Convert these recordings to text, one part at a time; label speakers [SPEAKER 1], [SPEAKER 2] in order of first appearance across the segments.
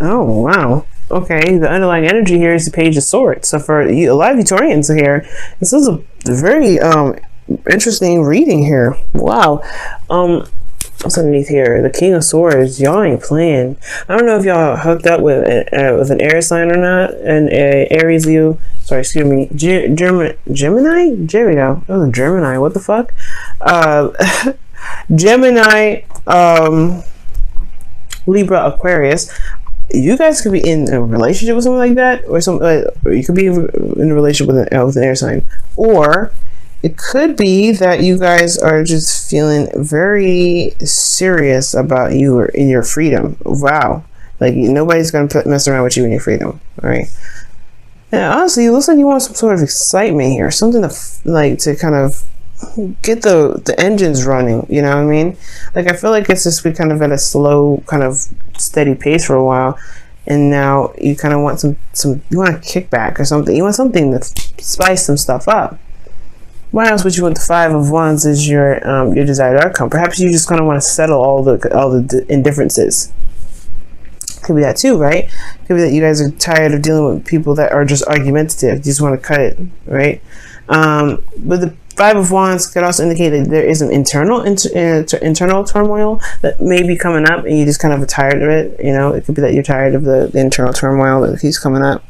[SPEAKER 1] Oh, wow. Okay, the underlying energy here is the Page of Swords. So for a lot of Victorians here, this is a very interesting reading here. Wow. What's underneath here? The King of Swords. Y'all ain't playing. I don't know if y'all hooked up with an air sign or not. An Aries, Leo. Sorry, excuse me. Gemini? There we go. That was a Gemini. What the fuck? Gemini, Libra, Aquarius. You guys could be in a relationship with someone like that, or or you could be in a relationship with an air sign, or it could be that you guys are just feeling very serious about you or in your freedom. Wow, like nobody's gonna mess around with you in your freedom, all right? Yeah, honestly, it looks like you want some sort of excitement here, something to kind of get the engines running, you know what I mean? Like, I feel like it's just been kind of at a slow, kind of steady pace for a while, and now you kind of want some you want a kickback or something. You want something to spice some stuff up. Why else would you want the Five of Wands as your desired outcome? Perhaps you just kind of want to settle all the indifferences. Could be that too, right? Could be that you guys are tired of dealing with people that are just argumentative. You just want to cut it, right? But the Five of Wands could also indicate that there is an internal turmoil that may be coming up, and you just kind of are tired of it. You know, it could be that you're tired of the internal turmoil that keeps coming up.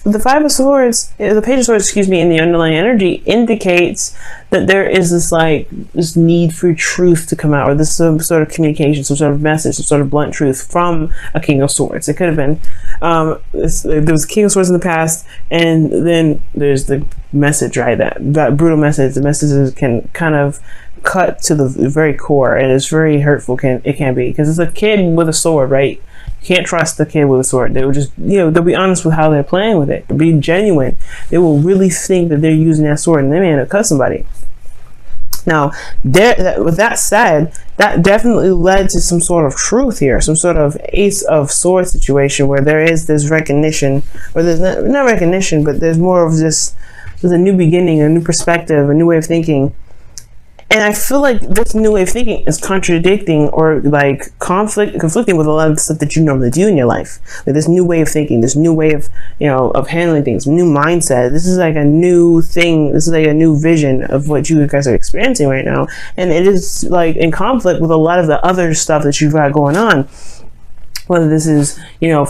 [SPEAKER 1] The Five of Swords, the Page of Swords, excuse me, in the underlying energy indicates that there is this need for truth to come out, or this some sort of communication, some sort of message, some sort of blunt truth from a King of Swords. It could have been there was a King of Swords in the past, and then there's the message, right? That brutal message. The messages can kind of cut to the very core, and it's very hurtful. It can be, because it's a kid with a sword, right? You can't trust the kid with a sword. They will just, they'll be honest with how they're playing with it. They'll be genuine. They will really think that they're using that sword, and they may end up cut somebody. Now, with that said, that definitely led to some sort of truth here, some sort of Ace of Swords situation where there is this recognition, or there's not recognition, but there's more of this, there's a new beginning, a new perspective, a new way of thinking. And I feel like this new way of thinking is contradicting or like conflicting with a lot of the stuff that you normally do in your life. Like this new way of thinking, this new way of, of handling things, new mindset. This is like a new thing. This is like a new vision of what you guys are experiencing right now. And it is like in conflict with a lot of the other stuff that you've got going on. Whether this is,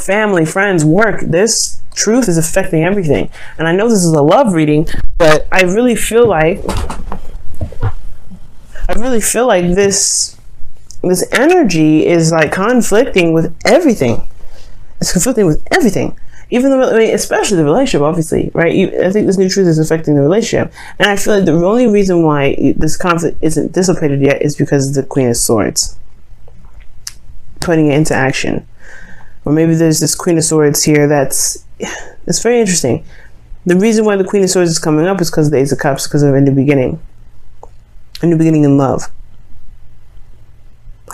[SPEAKER 1] family, friends, work, this truth is affecting everything. And I know this is a love reading, but I really feel like this energy is like conflicting with everything. It's conflicting with everything. Even especially the relationship, obviously, right? I think this new truth is affecting the relationship. And I feel like the only reason why this conflict isn't dissipated yet is because of the Queen of Swords. Putting it into action. Or maybe there's this Queen of Swords here that's very interesting. The reason why the Queen of Swords is coming up is because of the Ace of Cups, because of a new beginning. A new beginning in love.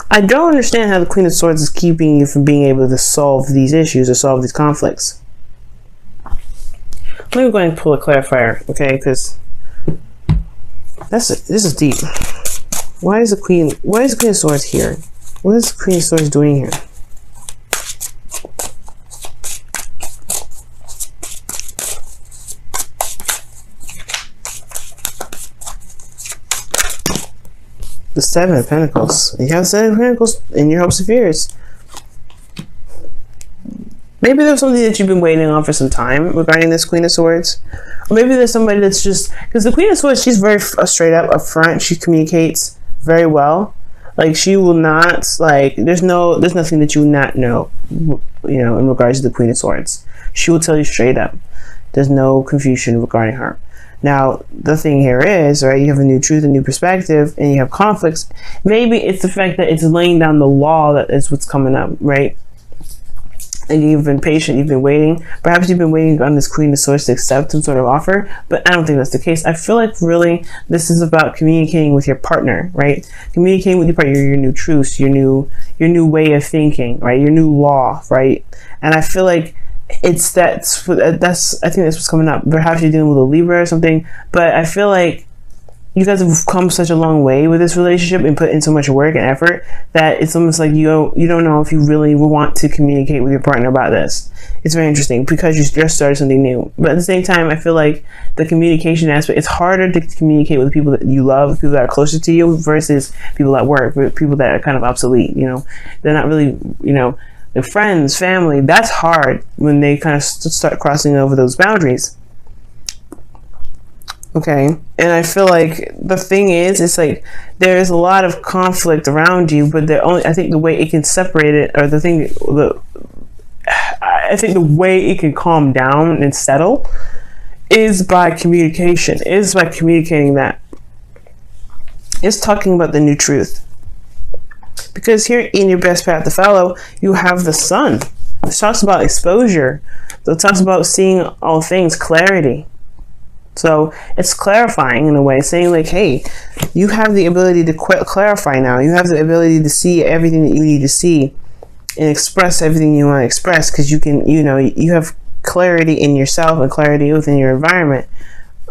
[SPEAKER 1] I don't understand how the Queen of Swords is keeping you from being able to solve these issues or solve these conflicts. Let me go ahead and pull a clarifier, okay? Because this is deep. Why is the Queen of Swords here? What is the Queen of Swords doing here? The Seven of Pentacles. You have the Seven of Pentacles in your hopes and fears. Maybe there's something that you've been waiting on for some time regarding this Queen of Swords. Or maybe there's somebody that's just... Because the Queen of Swords, she's very straight up, upfront. She communicates very well. Like, she will not... Like, there's nothing that you will not know, in regards to the Queen of Swords. She will tell you straight up. There's no confusion regarding her. Now, the thing here is, right, you have a new truth, a new perspective, and you have conflicts. Maybe it's the fact that it's laying down the law that is what's coming up, right? And you've been patient, you've been waiting. Perhaps you've been waiting on this Queen of Swords to accept some sort of offer, but I don't think that's the case. I feel like really this is about communicating with your partner, right? Communicating with your partner, your new truths, your new way of thinking, right? Your new law, right? And I feel like I think that's what's coming up. Perhaps you're dealing with a Libra or something, but I feel like you guys have come such a long way with this relationship and put in so much work and effort that it's almost like you don't know if you really want to communicate with your partner about this. It's very interesting because you just started something new. But at the same time, I feel like the communication aspect, it's harder to communicate with people that you love, people that are closer to you versus people at work, people that are kind of obsolete, you know. They're not really, you know, their friends, family. That's hard when they kind of start crossing over those boundaries. Okay, and I feel like the thing is, it's like there's a lot of conflict around you, but I think the way it can separate it, or I think the way it can calm down and settle is by communication, is by communicating that. It's talking about the new truth. Because here in your best path to follow, you have the sun. It talks about exposure. So it talks about seeing all things, clarity. So it's clarifying in a way, saying like, hey, you have the ability to clarify now. You have the ability to see everything that you need to see and express everything you want to express, because you can, you know, you have clarity in yourself and clarity within your environment.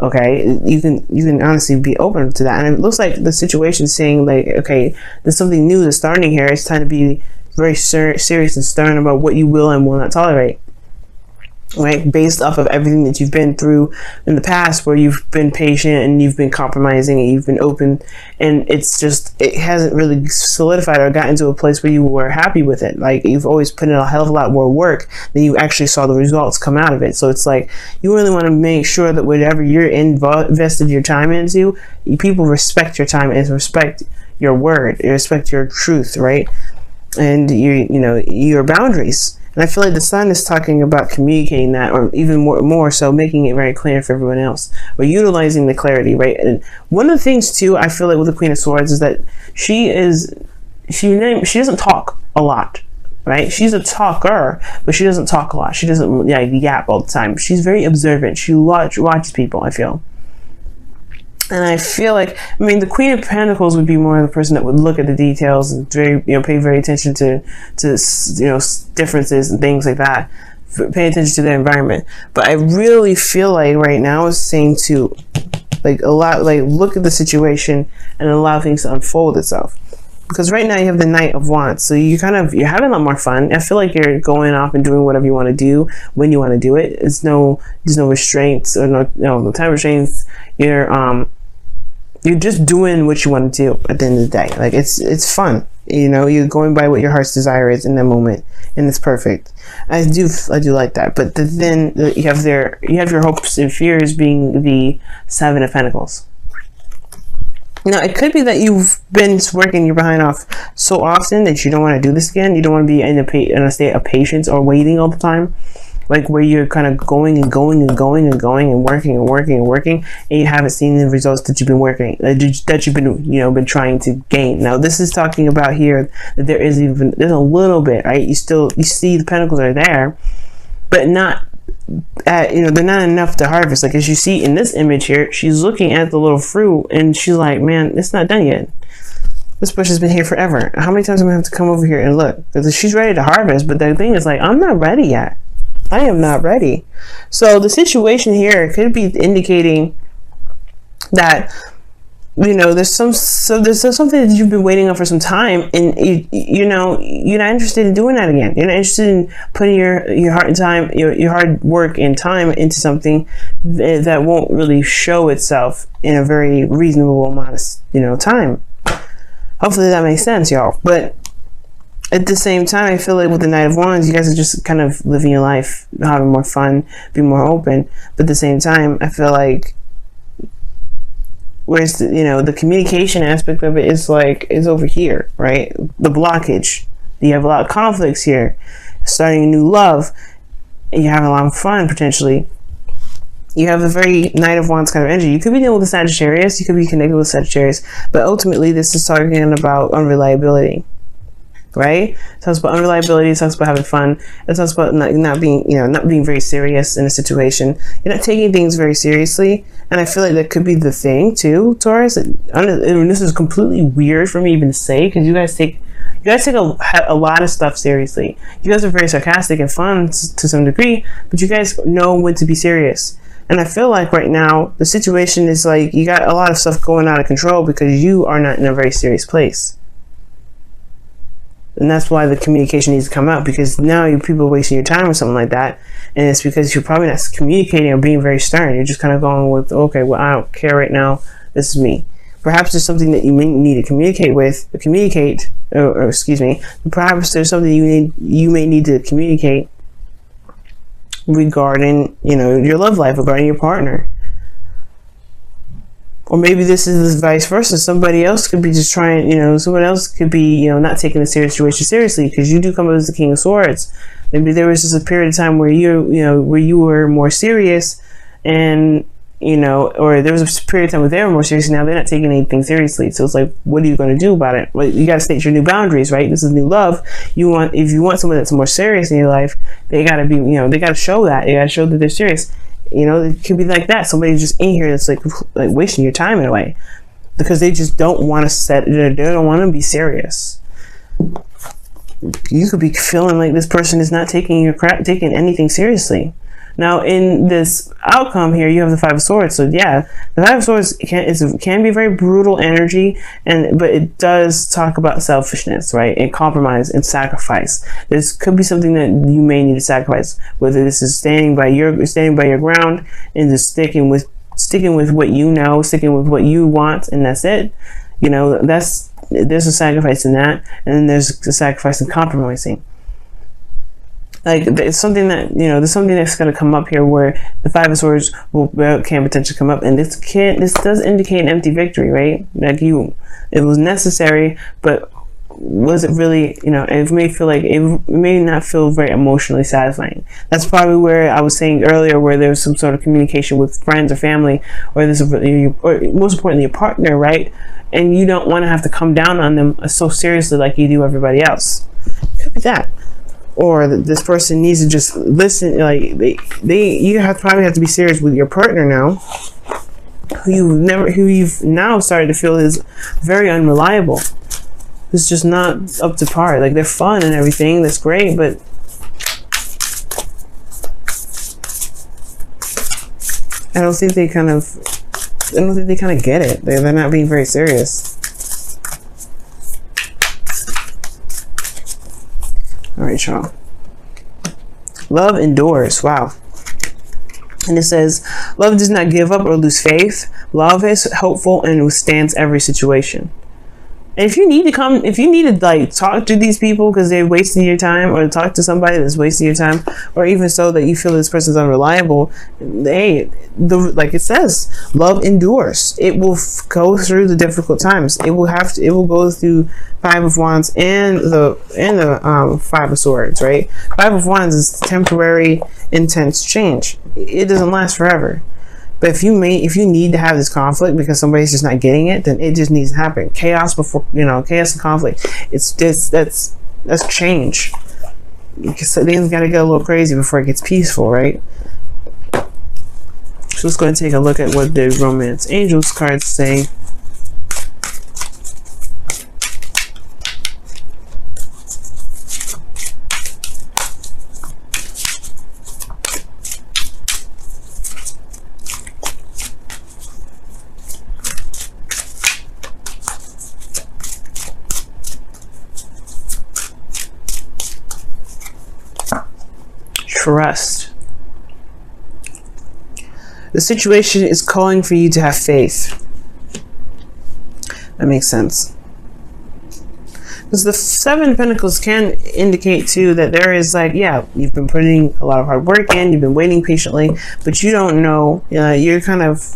[SPEAKER 1] Okay, you can honestly be open to that. And it looks like the situation saying like, okay, there's something new that's starting here. It's time to be very serious and stern about what you will and will not tolerate. Right, based off of everything that you've been through in the past, where you've been patient and you've been compromising and you've been open, and it hasn't really solidified or gotten to a place where you were happy with it. Like, you've always put in a hell of a lot more work than you actually saw the results come out of it. So it's like you really want to make sure that whatever you're invested your time into, people respect your time and respect your word, respect your truth, right? And your boundaries. And I feel like the sun is talking about communicating that, or even more so making it very clear for everyone else. We're utilizing the clarity, right? And one of the things too, I feel like with the Queen of Swords is that she doesn't talk a lot, right? She's a talker, but she doesn't talk a lot. She doesn't yap all the time. She's very observant. She watches people, I feel. And I feel like, I mean, the Queen of Pentacles would be more the person that would look at the details and pay very attention to differences and things like that. Pay attention to the environment. But I really feel like right now is saying to look at the situation and allow things to unfold itself. Because right now you have the Knight of Wands, so you're having a lot more fun. I feel like you're going off and doing whatever you want to do when you want to do it. There's no restraints or no time restraints. You're just doing what you want to do at the end of the day. Like, it's fun. You're going by what your heart's desire is in that moment, and it's perfect. I do like that. But then you have your hopes and fears being the Seven of Pentacles. Now, it could be that you've been working your behind off so often that you don't want to do this again. You don't want to be in a state of patience or waiting all the time. Like, where you're kind of going and going and going and going and working and working and working, and you haven't seen the results that you've been that you've been trying to gain. Now, this is talking about here that there's a little bit, right? You see the pentacles are there, but not they're not enough to harvest. Like, as you see in this image here, she's looking at the little fruit and she's like, man, it's not done yet. This bush has been here forever. How many times am I going to have to come over here and look? Because she's ready to harvest, but the thing is, like, I'm not ready yet. I am not ready. So the situation here could be indicating that there's something that you've been waiting on for some time, and you're not interested in doing that again. You're not interested in putting your heart and time, your hard work and time into something that won't really show itself in a very reasonable amount of time. Hopefully that makes sense, y'all. But at the same time, I feel like with the Knight of Wands, you guys are just kind of living your life, having more fun, being more open. But at the same time, I feel like, whereas the communication aspect of it is over here, right? The blockage. You have a lot of conflicts here. Starting a new love, and you're having a lot of fun potentially. You have a very Knight of Wands kind of energy. You could be dealing with a Sagittarius. You could be connected with Sagittarius. But ultimately, this is talking about unreliability. Right? It talks about unreliability. It talks about having fun. It talks about not being very serious in a situation. You're not taking things very seriously, and I feel like that could be the thing too, Taurus. And this is completely weird for me even to say, because you guys take a lot of stuff seriously. You guys are very sarcastic and fun to some degree, but you guys know when to be serious. And I feel like right now the situation is like you got a lot of stuff going out of control because you are not in a very serious place. And that's why the communication needs to come out, because now people are wasting your time or something like that. And it's because you're probably not communicating or being very stern. You're just kind of going with, okay, well, I don't care right now. This is me. Perhaps there's something that you may need to communicate, or excuse me, perhaps there's something you may need to communicate regarding, your love life, regarding your partner. Or maybe this is vice versa. Somebody else could be just trying, someone else could be, not taking the situation seriously, because you do come up as the King of Swords. Maybe there was just a period of time where where you were more serious, and, or there was a period of time where they were more serious, and now they're not taking anything seriously. So it's like, what are you going to do about it? Well, you got to state your new boundaries, right? This is new love. If you want someone that's more serious in your life, they got to be, they got to show that. They got to show that they're serious. It could be like that. Somebody's just in here that's like wasting your time in a way, because they just don't want to they don't want to be serious. You could be feeling like this person is not taking anything seriously. Now, in this outcome here, you have the Five of Swords. So yeah, the Five of Swords can be a very brutal energy, but it does talk about selfishness, right? And compromise and sacrifice. This could be something that you may need to sacrifice, whether this is standing by your ground and just sticking with what you know, sticking with what you want, and that's it. There's a sacrifice in that, and then there's a sacrifice in compromising. Like, it's something that, there's something that's going to come up here where the Five of Swords can potentially come up, and this does indicate an empty victory, right? Like, it was necessary, but was it really, it may feel like it may not feel very emotionally satisfying. That's probably where I was saying earlier, where there's some sort of communication with friends or family, or most importantly, your partner, right? And you don't want to have to come down on them so seriously like you do everybody else. It could be that. Or this person needs to just listen. Like you probably have to be serious with your partner now, who you've now started to feel is very unreliable. It's just not up to par. Like, they're fun and everything, that's great, but I don't think they kind of get it. They're not being very serious. All right, y'all. Love endures. Wow. And it says, love does not give up or lose faith. Love is hopeful and withstands every situation. And if you need to talk to these people because they're wasting your time, or talk to somebody that's wasting your time, or even so that you feel this person's unreliable, like it says, love endures. It will go through the difficult times. It will go through Five of Wands and the Five of Swords, right? Five of Wands is temporary, intense change. It doesn't last forever. But if you need to have this conflict because somebody's just not getting it, then it just needs to happen. Chaos chaos and conflict. That's change. Things gotta get a little crazy before it gets peaceful, right? So let's go ahead and take a look at what the Romance Angels cards say. Trust. The situation is calling for you to have faith. That makes sense. Because the Seven of Pentacles can indicate too that there is you've been putting a lot of hard work in, you've been waiting patiently, but you don't know, you're kind of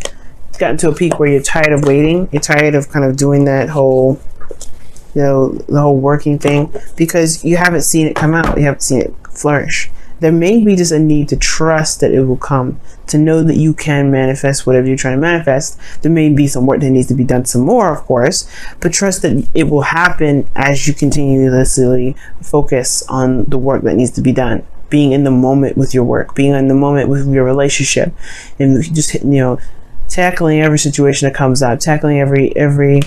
[SPEAKER 1] gotten to a peak where you're tired of waiting. You're tired of kind of doing that whole, the whole working thing, because you haven't seen it come out. You haven't seen it flourish. There may be just a need to trust that it will come, to know that you can manifest whatever you're trying to manifest. There may be some work that needs to be done some more, of course, but trust that it will happen as you continuously focus on the work that needs to be done. Being in the moment with your work, being in the moment with your relationship, and just, tackling every situation that comes up, tackling every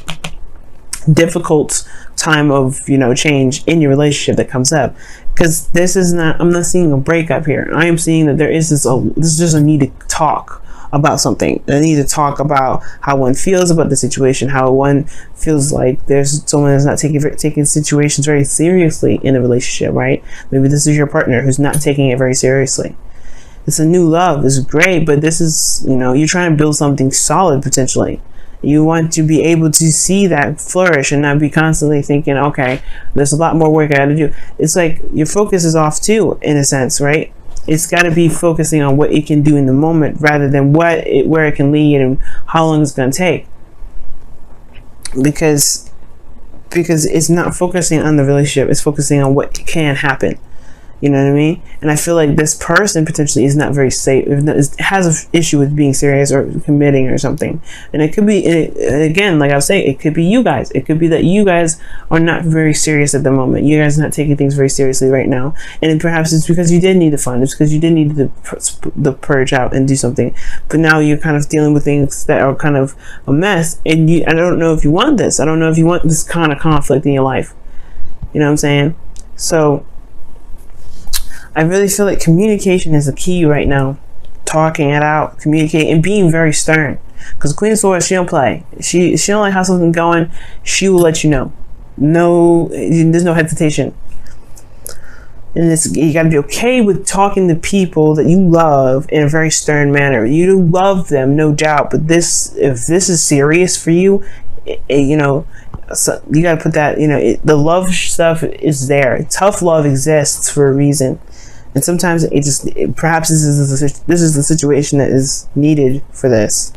[SPEAKER 1] difficult time of change in your relationship that comes up. Because I'm not seeing a breakup here. I am seeing that there is this is just a need to talk about something. They need to talk about how one feels about the situation, how one feels like there's someone that's not taking situations very seriously in a relationship, right? Maybe this is your partner who's not taking it very seriously. It's a new love. It's great, but this is, you're trying to build something solid potentially. You want to be able to see that flourish and not be constantly thinking, okay, there's a lot more work I got to do. It's like your focus is off too, in a sense, right? It's got to be focusing on what it can do in the moment rather than where it can lead and how long it's going to take. Because it's not focusing on the relationship. It's focusing on what can happen. You know what I mean? And I feel like this person potentially is not very safe. It has an issue with being serious or committing or something. And it could be, again, like I was saying, it could be you guys. It could be that you guys are not very serious at the moment. You guys are not taking things very seriously right now. And perhaps it's because you did need the fun. It's because you did need the purge out and do something. But now you're kind of dealing with things that are kind of a mess. And I don't know if you want this. I don't know if you want this kind of conflict in your life. You know what I'm saying? So I really feel like communication is the key right now. Talking it out, communicating, and being very stern. Because Queen of Swords, she don't play. She don't like how something's going. She will let you know. No, there's no hesitation. And you got to be okay with talking to people that you love in a very stern manner. You love them, no doubt. But if this is serious for you, so you got to put that. The love stuff is there. Tough love exists for a reason. And sometimes perhaps this is the situation that is needed for this.